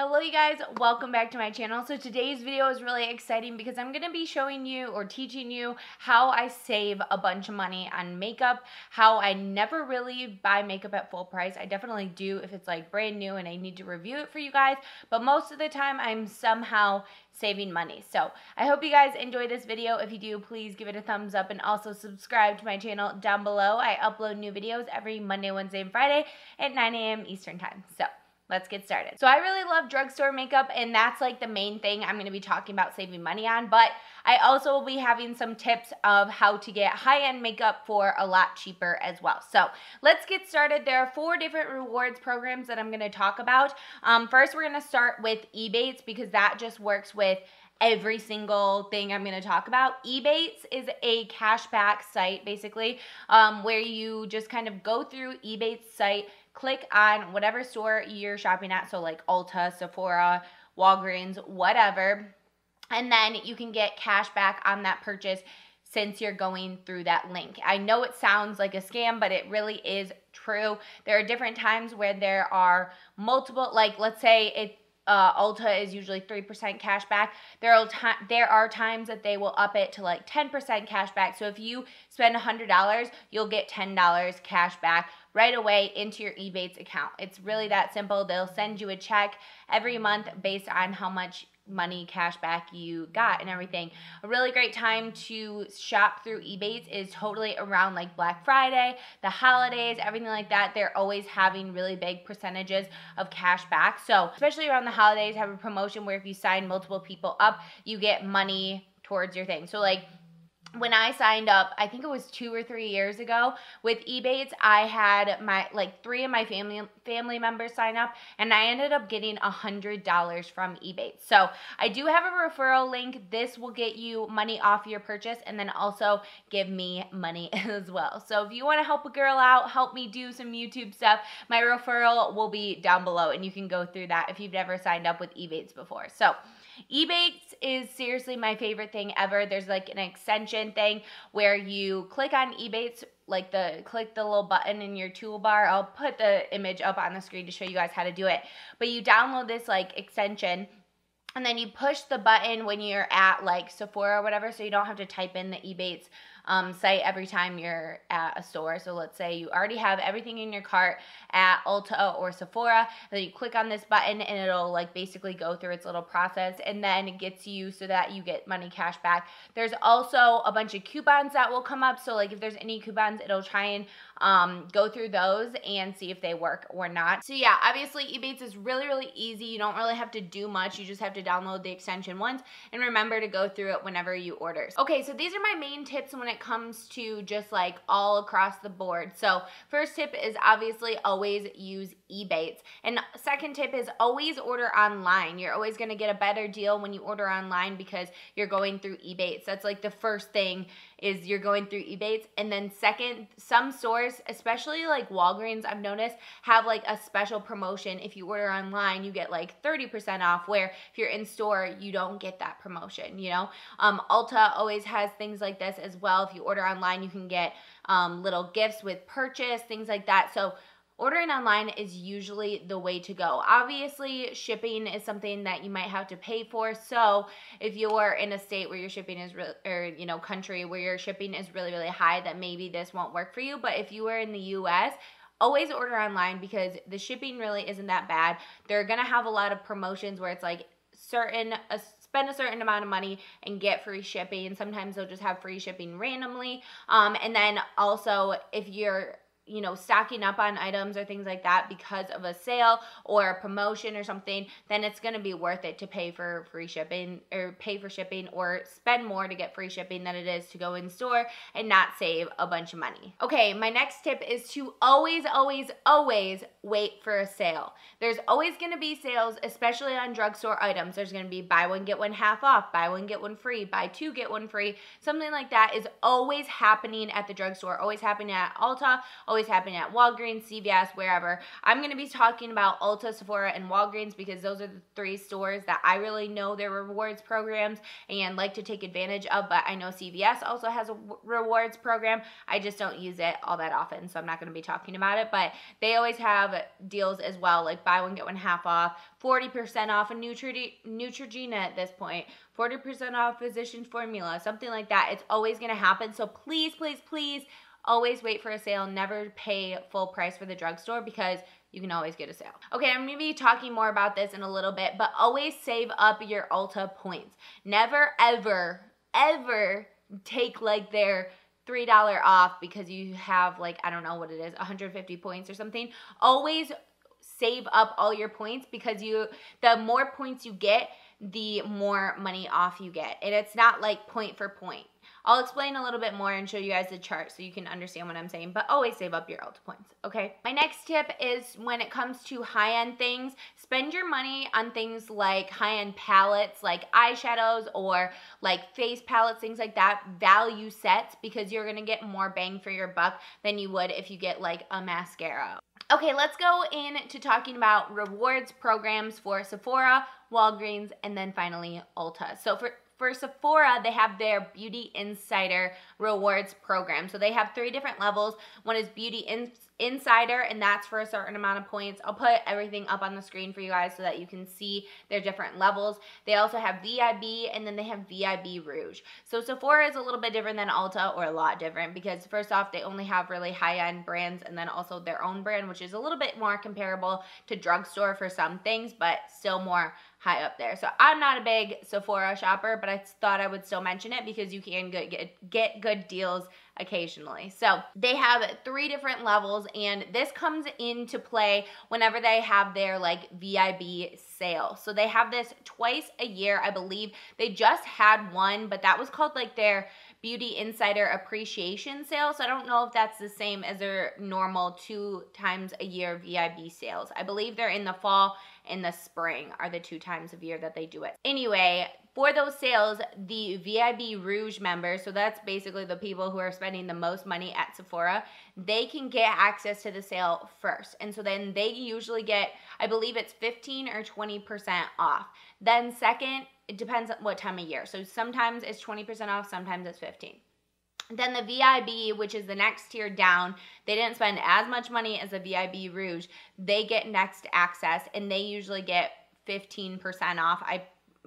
Hello you guys, welcome back to my channel. So today's video is really exciting because I'm going to be showing you or teaching you how I save a bunch of money on makeup, how I never really buy makeup at full price. I definitely do if it's like brand new and I need to review it for you guys, but most of the time I'm somehow saving money. So I hope you guys enjoy this video. If you do, please give it a thumbs up and also subscribe to my channel down below. I upload new videos every Monday, Wednesday, and Friday at 9 a.m. Eastern time. So let's get started. So I really love drugstore makeup, and that's like the main thing I'm going to be talking about saving money on, but I also will be having some tips of how to get high-end makeup for a lot cheaper as well. So let's get started. There are 4 different rewards programs that I'm going to talk about. First, we're going to start with Ebates because that just works with every single thing I'm going to talk about. Ebates is a cashback site basically where you just kind of go through Ebates site, click on whatever store you're shopping at, so like Ulta, Sephora, Walgreens, whatever, and then you can get cash back on that purchase since you're going through that link. I know it sounds like a scam, but it really is true. There are different times where there are multiple, like let's say Ulta is usually 3% cash back. There are times that they will up it to like 10% cash back. So if you spend $100, you'll get $10 cash back right away into your Ebates account. It's really that simple. They'll send you a check every month based on how much money cash back you got and everything. A really great time to shop through Ebates is totally around like Black Friday, the holidays, everything like that. They're always having really big percentages of cash back. So especially around the holidays, have a promotion where if you sign multiple people up, you get money towards your thing. So like when I signed up, I think it was 2 or 3 years ago with Ebates, I had my 3 of my family members sign up, and I ended up getting $100 from Ebates. So I do have a referral link. This will get you money off your purchase and then also give me money as well. So if you want to help a girl out, help me do some YouTube stuff, my referral will be down below, and you can go through that if you've never signed up with Ebates before. So Ebates is seriously my favorite thing ever. There's like an extension thing where you click on Ebates, like click the little button in your toolbar. I'll put the image up on the screen to show you guys how to do it. But you download this like extension, and then you push the button when you're at like Sephora or whatever, so you don't have to type in the Ebates site every time you're at a store. So let's say you already have everything in your cart at Ulta or Sephora, then you click on this button and it'll like basically go through its little process, and then it gets you so that you get money cash back. There's also a bunch of coupons that will come up, so like if there's any coupons, it'll try and go through those and see if they work or not. So yeah, obviously Ebates is really easy. You don't really have to do much. You just have to download the extension once and remember to go through it whenever you order. Okay, so these are my main tips when it comes to just like all across the board. So first tip is obviously always use Ebates, and second tip is always order online. You're always going to get a better deal when you order online because you're going through Ebates. That's like the first thing, is you're going through Ebates. And then second, some stores, especially like Walgreens, I've noticed, have like a special promotion. If you order online, you get like 30% off, where if you're in store, you don't get that promotion, you know? Ulta always has things like this as well. If you order online, you can get little gifts with purchase, things like that. So ordering online is usually the way to go. Obviously, shipping is something that you might have to pay for. So if you're in a state where your shipping is country where your shipping is really high, that maybe this won't work for you. But if you are in the US, always order online because the shipping really isn't that bad. They're gonna have a lot of promotions where it's like spend a certain amount of money and get free shipping. Sometimes they'll just have free shipping randomly. And then also if you're stocking up on items or things like that because of a sale or a promotion or something, then it's going to be worth it to pay for free shipping or pay for shipping or spend more to get free shipping than it is to go in store and not save a bunch of money. Okay, my next tip is to always wait for a sale. There's always going to be sales, especially on drugstore items. There's going to be buy one, get one half off, buy one, get one free, buy 2, get 1 free. Something like that is always happening at the drugstore, always happening at Ulta, always always happening at Walgreens, CVS, wherever. I'm going to be talking about Ulta, Sephora, and Walgreens because those are the 3 stores that I really know their rewards programs and like to take advantage of, but I know CVS also has a rewards program. I just don't use it all that often, so I'm not going to be talking about it, but they always have deals as well, like buy one, get one half off, 40% off a Neutrogena at this point, 40% off Physicians Formula, something like that. It's always going to happen, so please, please, please always wait for a sale. Never pay full price for the drugstore because you can always get a sale. Okay, I'm going to be talking more about this in a little bit, but always save up your Ulta points. Never, ever, ever take like their $3 off because you have like, I don't know what it is, 150 points or something. Always save up all your points because the more points you get, the more money off you get. And it's not like point for point. I'll explain a little bit more and show you guys the chart so you can understand what I'm saying, but always save up your Ulta points, okay? My next tip is when it comes to high-end things, spend your money on things like high-end palettes, like eyeshadows or like face palettes, things like that, value sets, because you're gonna get more bang for your buck than you would if you get like a mascara. Okay, let's go into talking about rewards programs for Sephora, Walgreens, and then finally Ulta. So for Sephora, they have their Beauty Insider rewards program. So they have 3 different levels. One is Beauty Insider, and that's for a certain amount of points. I'll put everything up on the screen for you guys so that you can see their different levels. They also have VIB, and then they have VIB Rouge. So Sephora is a little bit different than Ulta, or a lot different, because first off, they only have really high-end brands, and then also their own brand, which is a little bit more comparable to drugstore for some things, but still more high up there. So I'm not a big Sephora shopper, but I thought I would still mention it because you can get good deals occasionally. So they have 3 different levels, and this comes into play whenever they have their like VIB sale. So they have this twice a year, I believe. They just had one, but that was called like their Beauty Insider Appreciation Sale. So I don't know if that's the same as their normal 2 times a year VIB sales. I believe they're in the fall and the spring are the 2 times a year that they do it. Anyway, for those sales, the VIB Rouge members, so that's basically the people who are spending the most money at Sephora, they can get access to the sale first. And so then they usually get, I believe it's 15 or 20% off. Then second, it depends on what time of year. So sometimes it's 20% off, sometimes it's 15. Then the VIB, which is the next tier down, they didn't spend as much money as the VIB Rouge. They get next access, and they usually get 15% off.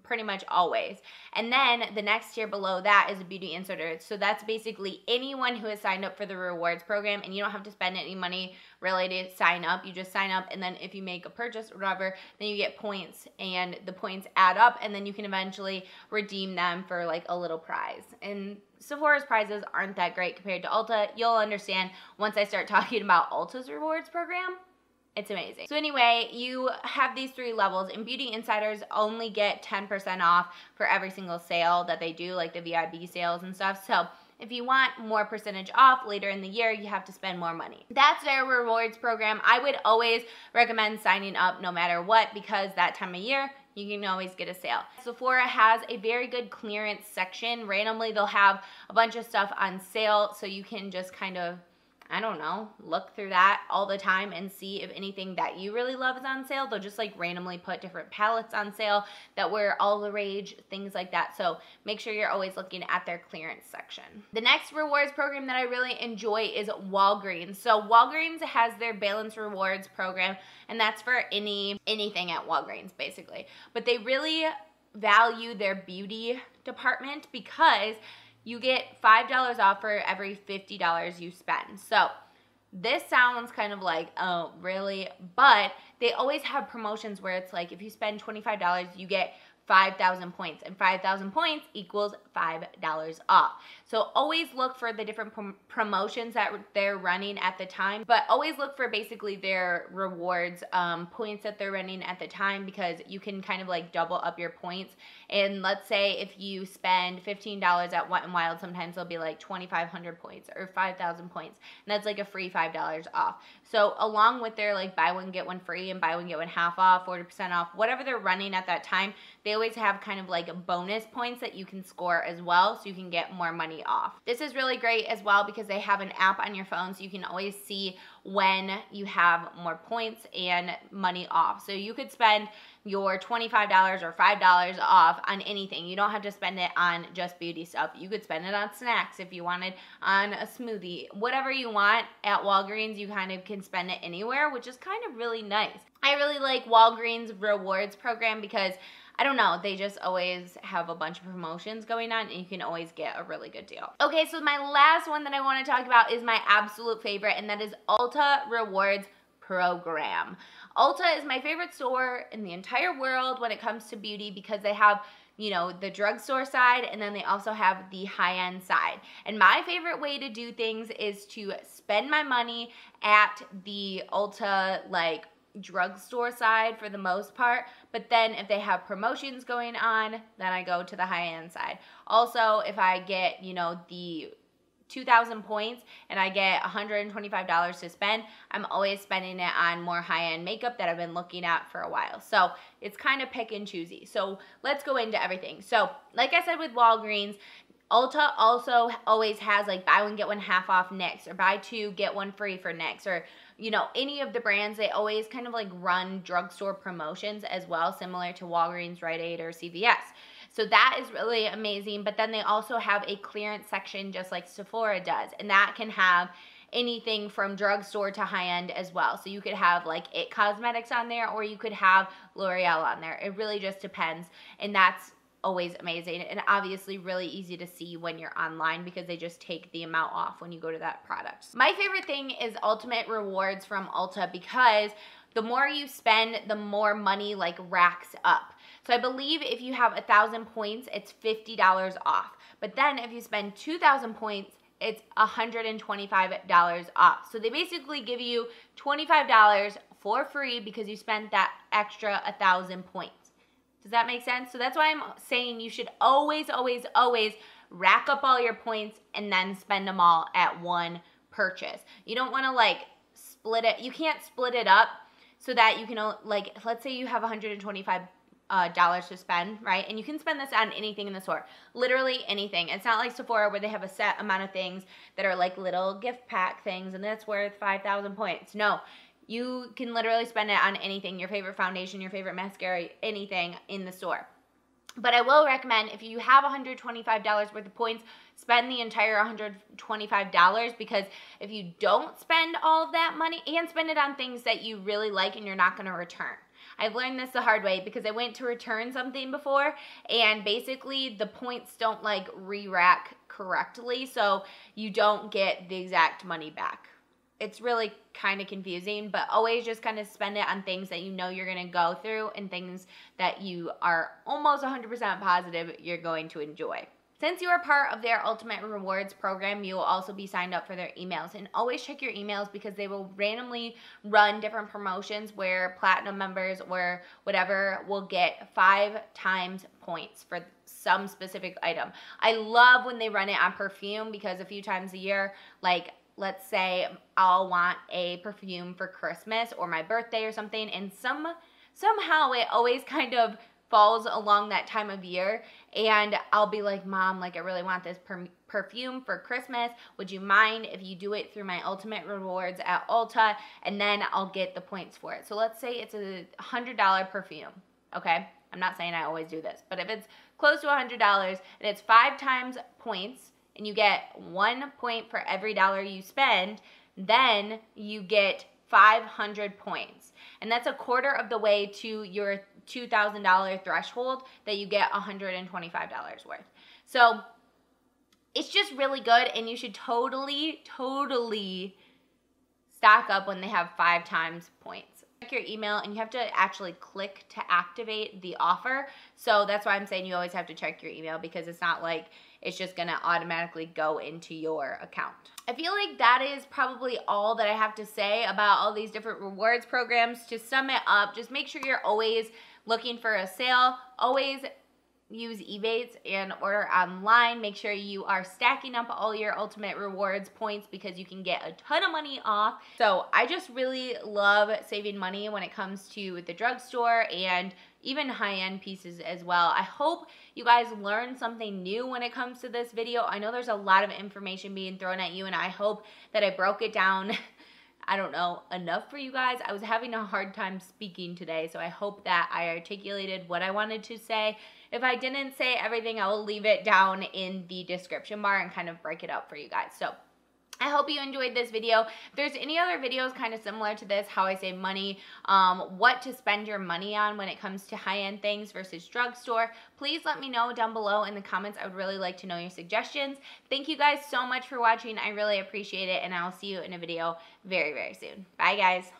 Pretty much always. And then the next tier below that is a Beauty Insider. So that's basically anyone who has signed up for the rewards program, and you don't have to spend any money really to sign up. You just sign up, and then if you make a purchase or whatever, then you get points, and the points add up, and then you can eventually redeem them for like a little prize. And Sephora's prizes aren't that great compared to Ulta. You'll understand once I start talking about Ulta's rewards program. It's amazing. So anyway, you have these 3 levels, and Beauty Insiders only get 10% off for every single sale that they do, like the VIB sales and stuff. So if you want more percentage off later in the year, you have to spend more money. That's their rewards program. I would always recommend signing up no matter what, because that time of year, you can always get a sale. Sephora has a very good clearance section. Randomly, they'll have a bunch of stuff on sale, so you can just kind of, I don't know, look through that all the time and see if anything that you really love is on sale. They'll just like randomly put different palettes on sale that were all the rage, things like that. So make sure you're always looking at their clearance section. The next rewards program that I really enjoy is Walgreens. So Walgreens has their Balance Rewards program, and that's for anything at Walgreens basically. But they really value their beauty department because you get $5 off for every $50 you spend. So this sounds kind of like, oh, really? But they always have promotions where it's like if you spend $25, you get 5,000 points, and 5,000 points equals $5 off. So always look for the different promotions that they're running at the time, but always look for basically their rewards points that they're running at the time, because you can kind of like double up your points. And let's say if you spend $15 at Wet n Wild, sometimes they'll be like 2,500 points or 5,000 points, and that's like a free $5 off. So along with their like buy one get one free and buy one get one half off, 40% off, whatever they're running at that time, they always have kind of like bonus points that you can score as well, so you can get more money off. This is really great as well because they have an app on your phone, so you can always see when you have more points and money off. So you could spend your $25 or $5 off on anything. You don't have to spend it on just beauty stuff. You could spend it on snacks if you wanted, on a smoothie, whatever you want. At Walgreens, you kind of can spend it anywhere, which is kind of really nice. I really like Walgreens rewards program because I don't know, they just always have a bunch of promotions going on and you can always get a really good deal. Okay, so my last one that I want to talk about is my absolute favorite, and that is Ulta Rewards Program. Ulta is my favorite store in the entire world when it comes to beauty because they have, you know, the drugstore side, and then they also have the high-end side. And my favorite way to do things is to spend my money at the Ulta, like, drugstore side for the most part, but then if they have promotions going on, then I go to the high-end side. Also, if I get, you know, the 2,000 points and I get $125 to spend, I'm always spending it on more high-end makeup that I've been looking at for a while. So it's kind of pick and choosy. So let's go into everything. So like I said with Walgreens, Ulta also always has like buy one get one half off NYX, or buy two get one free for NYX, or you know, any of the brands. They always kind of like run drugstore promotions as well, similar to Walgreens, Rite Aid, or CVS. So that is really amazing. But then they also have a clearance section just like Sephora does, and that can have anything from drugstore to high-end as well. So you could have like IT Cosmetics on there, or you could have L'Oreal on there. It really just depends, and that's always amazing, and obviously really easy to see when you're online because they just take the amount off when you go to that product. My favorite thing is Ultimate Rewards from Ulta because the more you spend, the more money like racks up. So I believe if you have 1,000 points, it's $50 off. But then if you spend 2,000 points, it's $125 off. So they basically give you $25 for free because you spent that extra 1,000 points. Does that make sense? So that's why I'm saying you should always, always, always rack up all your points and then spend them all at one purchase. You don't want to like split it. You can't split it up so that you can, like, let's say you have $125 to spend, right? And you can spend this on anything in the store, literally anything. It's not like Sephora where they have a set amount of things that are like little gift pack things and that's worth 5,000 points. No. You can literally spend it on anything, your favorite foundation, your favorite mascara, anything in the store. But I will recommend if you have $125 worth of points, spend the entire $125 because if you don't spend all of that money and spend it on things that you really like and you're not going to return. I've learned this the hard way because I went to return something before and basically the points don't like re-rack correctly, so you don't get the exact money back. It's really kind of confusing, but always just kind of spend it on things that you know you're going to go through and things that you are almost 100% positive you're going to enjoy. Since you are part of their Ultimate Rewards program, you will also be signed up for their emails. And always check your emails because they will randomly run different promotions where platinum members or whatever will get 5 times points for some specific item. I love when they run it on perfume because a few times a year, like let's say I'll want a perfume for Christmas or my birthday or something, and somehow it always kind of falls along that time of year, and I'll be like, Mom, like I really want this perfume for Christmas. Would you mind if you do it through my Ultimate Rewards at Ulta, and then I'll get the points for it. So let's say it's a $100 perfume, okay? I'm not saying I always do this, but if it's close to $100 and it's 5 times points, and you get 1 point for every dollar you spend, then you get 500 points. And that's a quarter of the way to your $2,000 threshold that you get $125 worth. So it's just really good, and you should totally, totally stock up when they have 5 times points. Check your email, and you have to actually click to activate the offer. So that's why I'm saying you always have to check your email because it's not like it's just going to automatically go into your account. I feel like that is probably all that I have to say about all these different rewards programs. To sum it up, just make sure you're always looking for a sale. Always use Ebates and order online. Make sure you are stacking up all your Ultimate Rewards points because you can get a ton of money off. So I just really love saving money when it comes to the drugstore and even high-end pieces as well. I hope you guys learned something new when it comes to this video. I know there's a lot of information being thrown at you, and I hope that I broke it down, I don't know, enough for you guys. I was having a hard time speaking today, so I hope that I articulated what I wanted to say. If I didn't say everything, I will leave it down in the description bar and kind of break it up for you guys. So I hope you enjoyed this video. If there's any other videos kind of similar to this, how I save money, what to spend your money on when it comes to high-end things versus drugstore, please let me know down below in the comments. I would really like to know your suggestions. Thank you guys so much for watching. I really appreciate it, and I'll see you in a video very, very soon. Bye, guys.